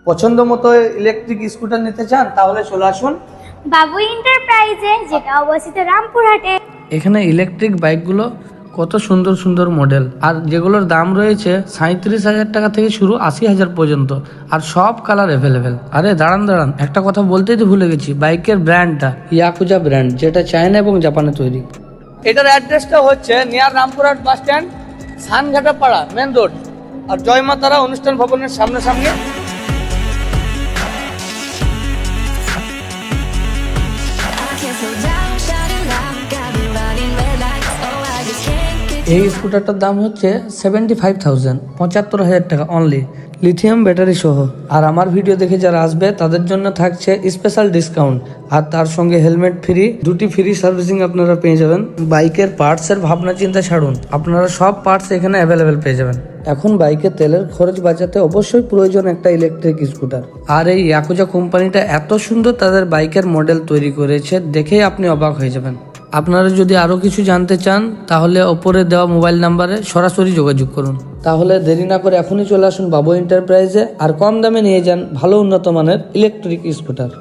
পছন্দ মতো electric scooter নিতে চান তাহলে চলে আসুন বাবু এন্টারপ্রাইজে, যেটা অবস্থিত রামপুরহাটে। এখানে ইলেকট্রিক বাইকগুলো কত সুন্দর সুন্দর মডেল, আর যেগুলোর দাম রয়েছে 37,000 টাকা থেকে শুরু 80,000 পর্যন্ত, আর সব কালার অ্যাভেলেবেল। আরে দাঁড়ান, একটা কথা বলতেই তো ভুলে গেছি, বাইকের ব্র্যান্ডটা ইয়াকুজা ব্র্যান্ড, যেটা চায়না এবং জাপানে তৈরি। এটার অ্যাড্রেসটা হচ্ছে near Rampurhat bus stand, Sanghatapara main road, আর জয়মাতারা অনুষ্ঠান ভবনের সামনে। এই স্কুটারটার দাম হচ্ছে 75,000, 75,000 টাকা অনলি, লিথিয়াম ব্যাটারি সহ। আর আমার ভিডিও দেখে যারা আসবে তাদের জন্য থাকছে স্পেশাল ডিসকাউন্ট, আর তার সঙ্গে হেলমেট ফ্রি, দুটি ফ্রি সার্ভিসিং আপনারা পেয়ে যাবেন। বাইকের পার্টসের ভাবনা চিন্তা ছাড়ুন, আপনারা সব পার্টস এখানে অ্যাভেলেবেল পেয়ে যাবেন। এখন বাইকে তেলের খরচ বাঁচাতে অবশ্যই প্রয়োজন একটা ইলেকট্রিক স্কুটার, আর এই ইয়াকুজা কোম্পানিটা এত সুন্দর তাদের বাইকের মডেল তৈরি করেছে, দেখেই আপনি অবাক হয়ে যাবেন। আপনারা যদি আরও কিছু জানতে চান তাহলে ওপরে দেওয়া মোবাইল নাম্বারে সরাসরি যোগাযোগ করুন। তাহলে দেরি না করে এখনই চলে আসুন বাবু এন্টারপ্রাইজে, আর কম দামে নিয়ে যান ভালো উন্নত মানের ইলেকট্রিক স্কুটার।